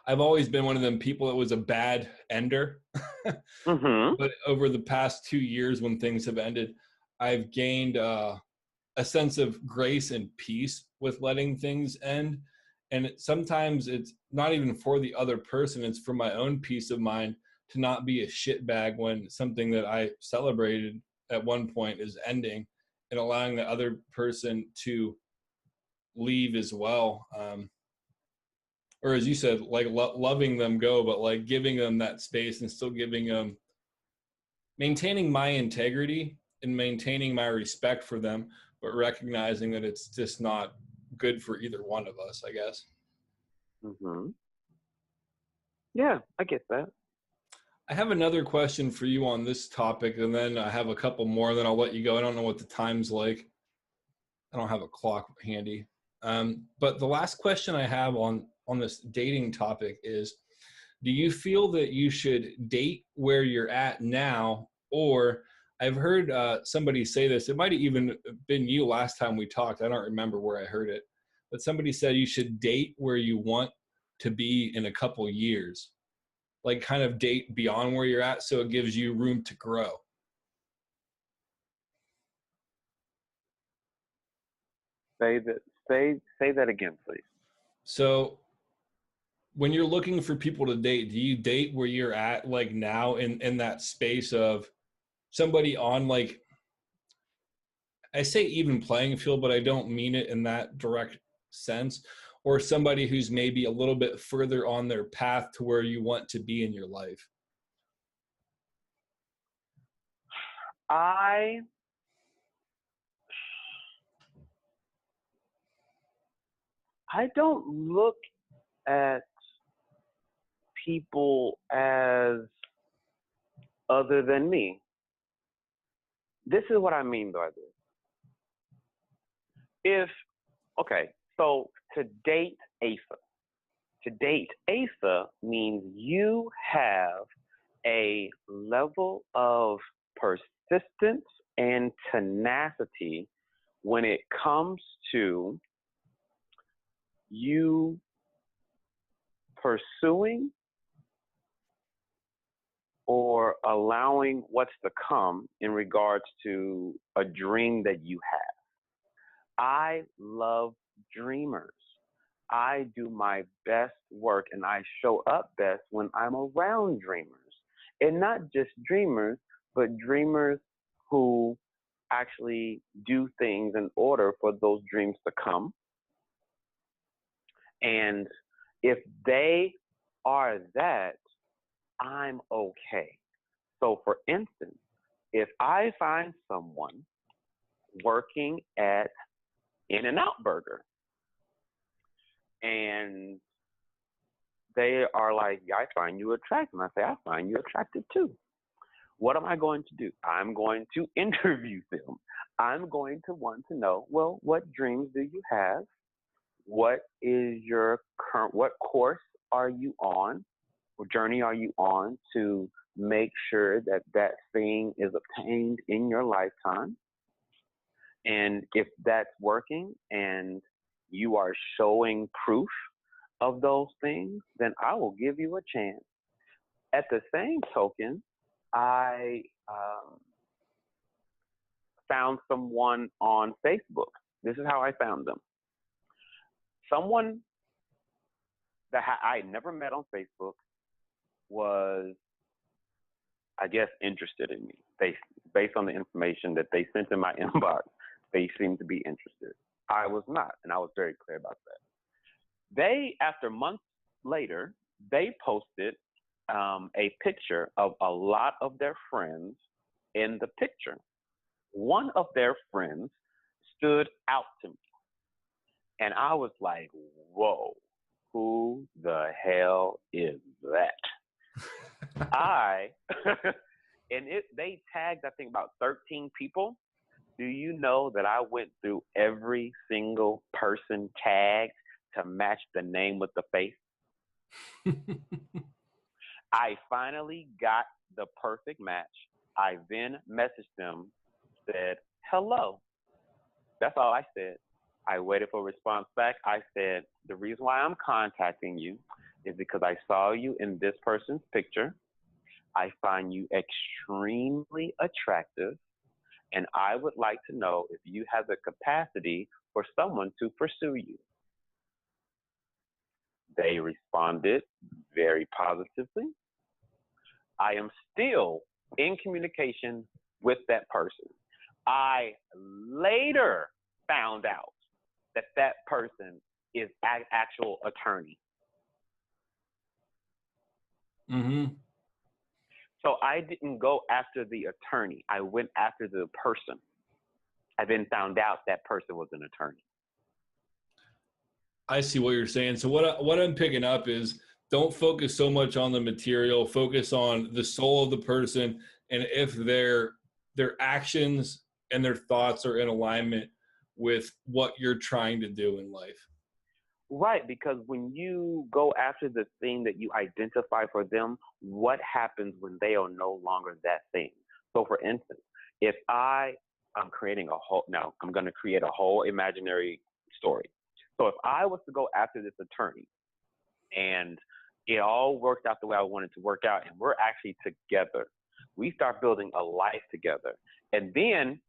Speaker 4: I've always been one of them people that was a bad ender. But over the past 2 years when things have ended, I've gained a sense of grace and peace with letting things end. And sometimes it's not even for the other person, it's for my own peace of mind to not be a shitbag when something that I celebrated at one point is ending, and allowing the other person to leave as well. Or as you said, like loving them go, but like giving them that space and still giving them, maintaining my integrity and maintaining my respect for them, but recognizing that it's just not good for either one of us, I guess.
Speaker 5: Yeah, I get that.
Speaker 4: I have another question for you on this topic, and then I have a couple more, then I'll let you go. I don't know what the time's like. I don't have a clock handy. But the last question I have on this dating topic is, do you feel that you should date where you're at now? Or I've heard somebody say this, it might have even been you last time we talked. I don't remember where I heard it, but somebody said you should date where you want to be in a couple years. Like kind of date beyond where you're at so it gives you room to grow.
Speaker 5: Say that again, please.
Speaker 4: So when you're looking for people to date, do you date where you're at like now in that space of somebody on, like, I say even playing field, but I don't mean it in that direct sense, or somebody who's maybe a little bit further on their path to where you want to be in your life?
Speaker 5: I don't look at people as other than me. This is what I mean by this. So to date Asa means you have a level of persistence and tenacity when it comes to you pursuing or allowing what's to come in regards to a dream that you have. I love dreamers. I do my best work and I show up best when I'm around dreamers. And not just dreamers, but dreamers who actually do things in order for those dreams to come. And if they are that, I'm okay. So for instance, if I find someone working at In-N-Out Burger and they are like, I find you attractive. And I say, I find you attractive too. What am I going to do? I'm going to interview them. I'm going to want to know, well, what dreams do you have? What is your what course are you on? What journey are you on to make sure that that thing is obtained in your lifetime? And if that's working and you are showing proof of those things, then I will give you a chance. At the same token, I found someone on Facebook. This is how I found them. someone that I had never met on Facebook was, I guess, interested in me. Based on the information that they sent in my inbox, they seemed to be interested. I was not, and I was very clear about that. After months later, they posted a picture of a lot of their friends in the picture. One of their friends stood out to me, and I was like, whoa, who the hell is that? They tagged, I think, about 13 people. Do you know that I went through every single person tagged to match the name with the face? I finally got the perfect match. I then messaged them, said, hello. That's all I said. I waited for a response back. I said, the reason why I'm contacting you is because I saw you in this person's picture. I find you extremely attractive, and I would like to know if you have the capacity for someone to pursue you. They responded very positively. I am still in communication with that person. I later found out that that person is an actual attorney.
Speaker 4: Mm-hmm.
Speaker 5: So I didn't go after the attorney. I went after the person. I then found out that person was an attorney.
Speaker 4: I see what you're saying. So what I'm picking up is, don't focus so much on the material, focus on the soul of the person, and if their actions and their thoughts are in alignment with what you're trying to do in life.
Speaker 5: Right, because when you go after the thing that you identify for them, what happens when they are no longer that thing? So for instance, if I'm creating I'm going to create a whole imaginary story. So if I was to go after this attorney and it all worked out the way I wanted to work out, and we're actually together, we start building a life together. And then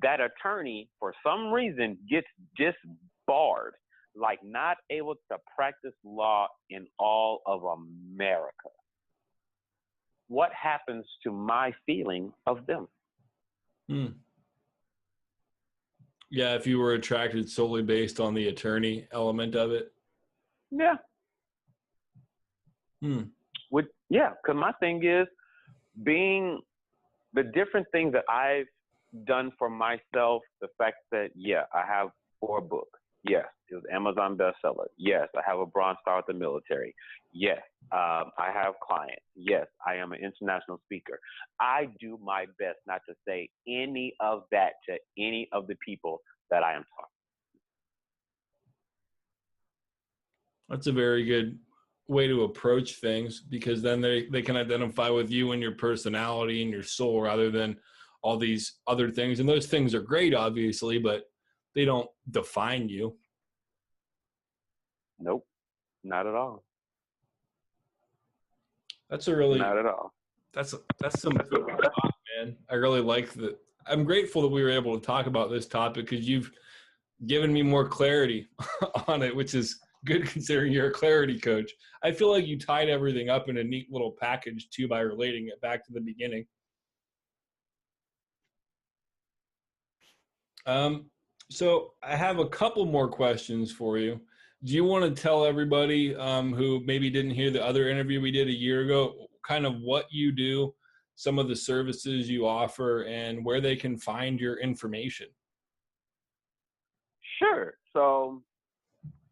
Speaker 5: that attorney, for some reason, gets disbarred, like not able to practice law in all of America. What happens to my feeling of them?
Speaker 4: Yeah, if you were attracted solely based on the attorney element of it.
Speaker 5: Yeah. Because my thing is being the different things that I've done for myself, the fact that, I have 4 books. Yes, it was Amazon bestseller. Yes, I have a Bronze Star with the military. Yes, I have clients. Yes, I am an international speaker. I do my best not to say any of that to any of the people that I am talking.
Speaker 4: That's a very good way to approach things, because then they can identify with you and your personality and your soul rather than all these other things. And those things are great, obviously, but they don't define you.
Speaker 5: Nope, not at all.
Speaker 4: That's a really
Speaker 5: not at all.
Speaker 4: That's some good talk, man. I really like that. I'm grateful that we were able to talk about this topic, because you've given me more clarity on it, which is good considering you're a clarity coach. I feel like you tied everything up in a neat little package too by relating it back to the beginning. So I have a couple more questions for you. Do you want to tell everybody who maybe didn't hear the other interview we did a year ago, kind of what you do, some of the services you offer, and where they can find your information?
Speaker 5: Sure. So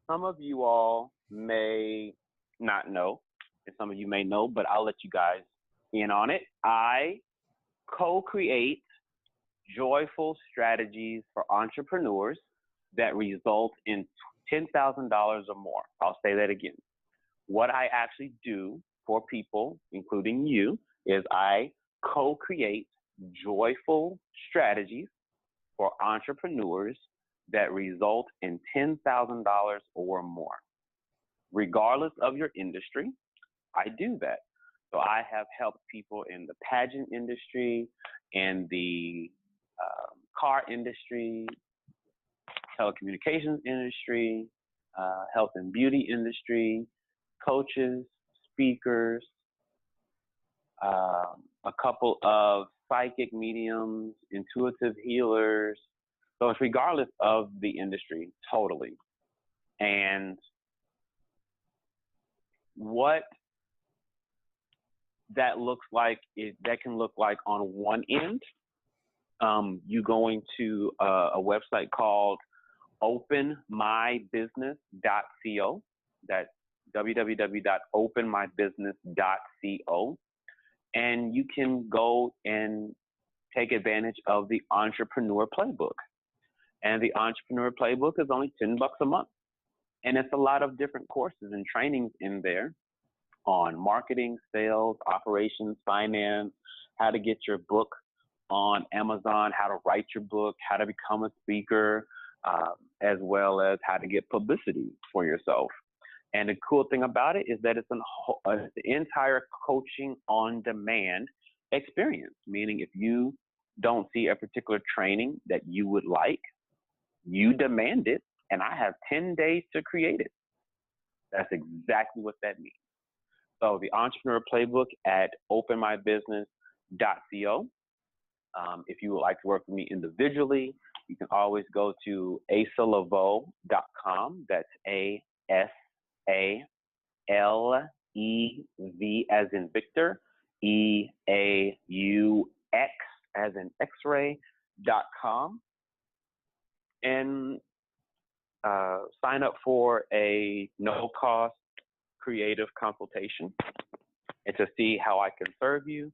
Speaker 5: some of you all may not know, and some of you may know, but I'll let you guys in on it. I co-create joyful strategies for entrepreneurs that result in $10,000 or more. I'll say that again. What I actually do for people, including you, is I co-create joyful strategies for entrepreneurs that result in $10,000 or more. Regardless of your industry, I do that. So I have helped people in the pageant industry, in the car industry, telecommunications industry, health and beauty industry, coaches, speakers, a couple of psychic mediums, intuitive healers. So it's regardless of the industry, totally. And what that looks like, that can look like on one end, you going to a website called openmybusiness.co. That's www.openmybusiness.co. And you can go and take advantage of the Entrepreneur Playbook. And the Entrepreneur Playbook is only $10 a month. And it's a lot of different courses and trainings in there on marketing, sales, operations, finance, how to get your book on Amazon, how to write your book, how to become a speaker, as well as how to get publicity for yourself. And the cool thing about it is that it's an entire coaching on demand experience, meaning if you don't see a particular training that you would like, you demand it, and I have 10 days to create it. That's exactly what that means. So the Entrepreneur Playbook at openmybusiness.co. If you would like to work with me individually, you can always go to asaleveaux.com. That's ASALEV as in Victor, EAUX as in X-ray.com, and sign up for a no-cost creative consultation and to see how I can serve you.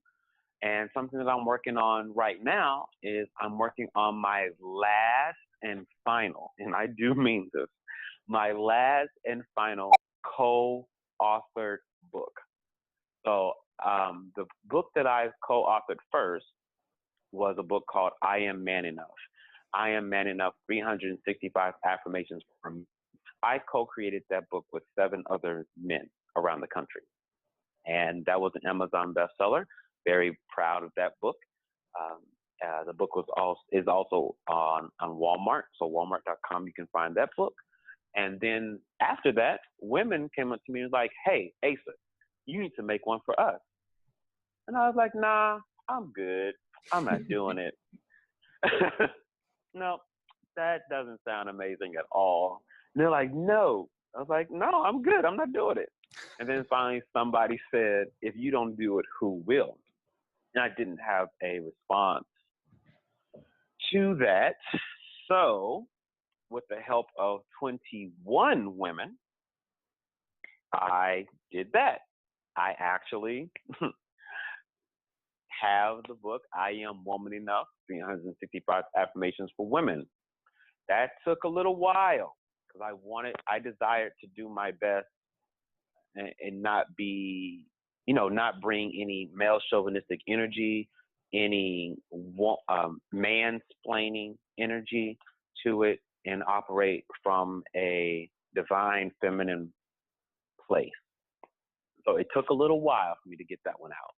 Speaker 5: And something that I'm working on right now is I'm working on my last and final, and I do mean this, my last and final co-authored book. So the book that I co-authored first was a book called I Am Man Enough. I Am Man Enough, 365 Affirmations for Me. I co-created that book with 7 other men around the country. And that was an Amazon bestseller. Very proud of that book. The book is also on Walmart. So walmart.com, you can find that book. And then after that, women came up to me and was like, hey, Asa, you need to make one for us. And I was like, nah, I'm good. I'm not doing it. No, that doesn't sound amazing at all. And they're like, no. I was like, no, I'm good. I'm not doing it. And then finally somebody said, if you don't do it, who will? And I didn't have a response to that. So with the help of 21 women, I did that. I actually have the book, I Am Woman Enough, 365 Affirmations for Women. That took a little while because I desired to do my best and not be, not bring any male chauvinistic energy, any mansplaining energy to it, and operate from a divine feminine place. So it took a little while for me to get that one out.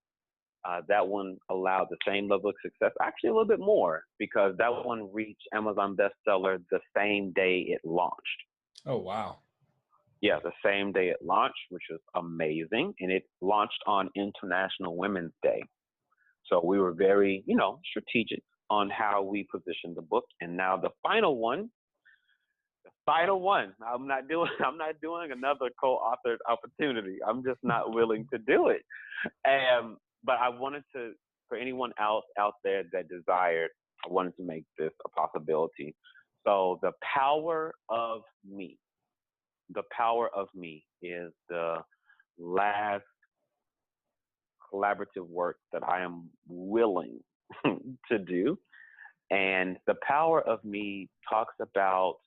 Speaker 5: That one allowed the same level of success, actually a little bit more, because that one reached Amazon bestseller the same day it launched.
Speaker 4: Oh, wow.
Speaker 5: Yeah, the same day it launched, which was amazing. And it launched on International Women's Day. So we were very, strategic on how we positioned the book. And now the final one, I'm not doing another co-authored opportunity. I'm just not willing to do it. But I wanted to, for anyone else out there that desired, I wanted to make this a possibility. So the power of me is the last collaborative work that I am willing to do. And the power of me talks about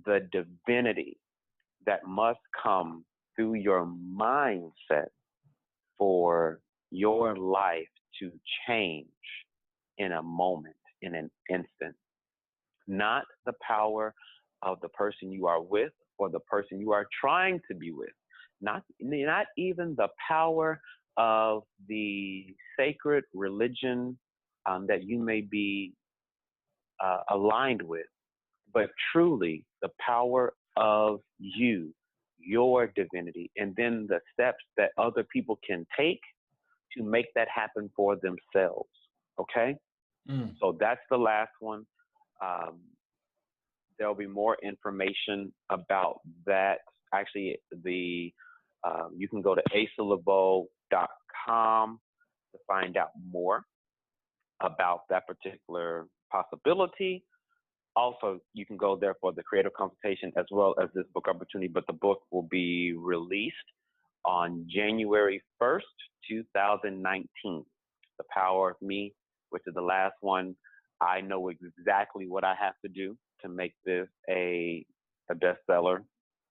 Speaker 5: the divinity that must come through your mindset for your life to change in a moment, in an instant. Not the power of the person you are with or the person you are trying to be with. Not even the power of the sacred religion that you may be aligned with, but truly the power of you, your divinity, and then the steps that other people can take to make that happen for themselves. Okay? So that's the last one. There'll be more information about that. Actually, you can go to asaleveaux.com to find out more about that particular possibility. Also, you can go there for the creative consultation as well as this book opportunity, but the book will be released on January 1st, 2019. The Power of Me, which is the last one. I know exactly what I have to do to make this a bestseller.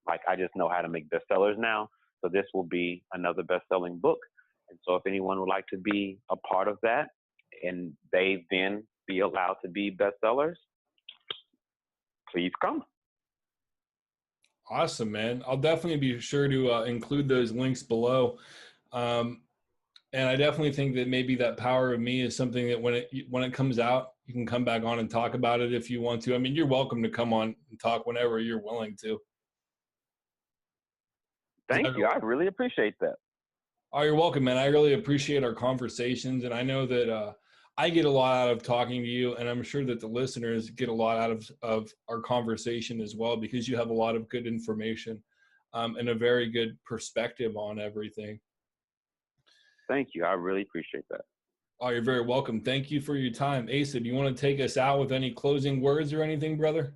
Speaker 5: Like, I just know how to make bestsellers now. So this will be another best-selling book. And so if anyone would like to be a part of that and they then be allowed to be bestsellers, please come.
Speaker 4: Awesome, man. I'll definitely be sure to include those links below. And I definitely think that maybe that Power of Me is something that when it comes out, you can come back on and talk about it if you want to. I mean, you're welcome to come on and talk whenever you're willing to.
Speaker 5: Thank you. I really appreciate that.
Speaker 4: Oh, you're welcome, man. I really appreciate our conversations. And I know that I get a lot out of talking to you, and I'm sure that the listeners get a lot out of our conversation as well, because you have a lot of good information and a very good perspective on everything.
Speaker 5: Thank you. I really appreciate that.
Speaker 4: Oh, you're very welcome. Thank you for your time. Asa, do you want to take us out with any closing words or anything, brother?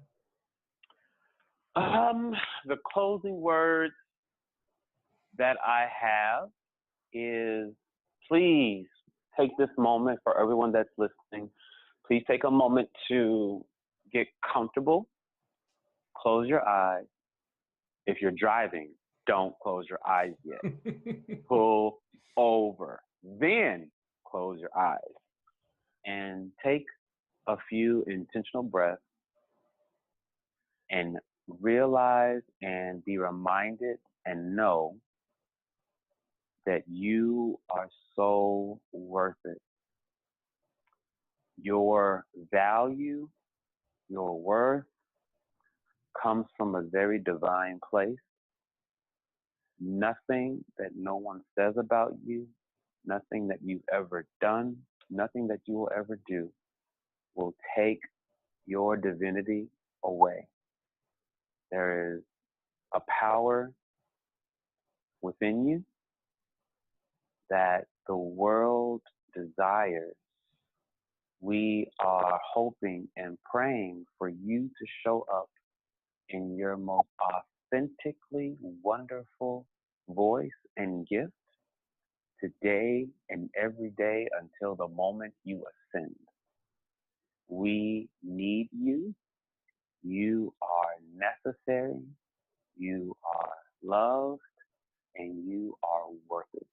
Speaker 5: The closing words that I have is, please take this moment for everyone that's listening. Please take a moment to get comfortable. Close your eyes. If you're driving, don't close your eyes yet. Pull over. Then close your eyes and take a few intentional breaths and realize and be reminded and know that you are so worth it. Your value, your worth comes from a very divine place. Nothing that no one says about you, nothing that you've ever done, nothing that you will ever do will take your divinity away. There is a power within you that the world desires. We are hoping and praying for you to show up in your most authentically wonderful voice and gift today and every day until the moment you ascend. We need you. You are necessary. You are loved, and you are worth it.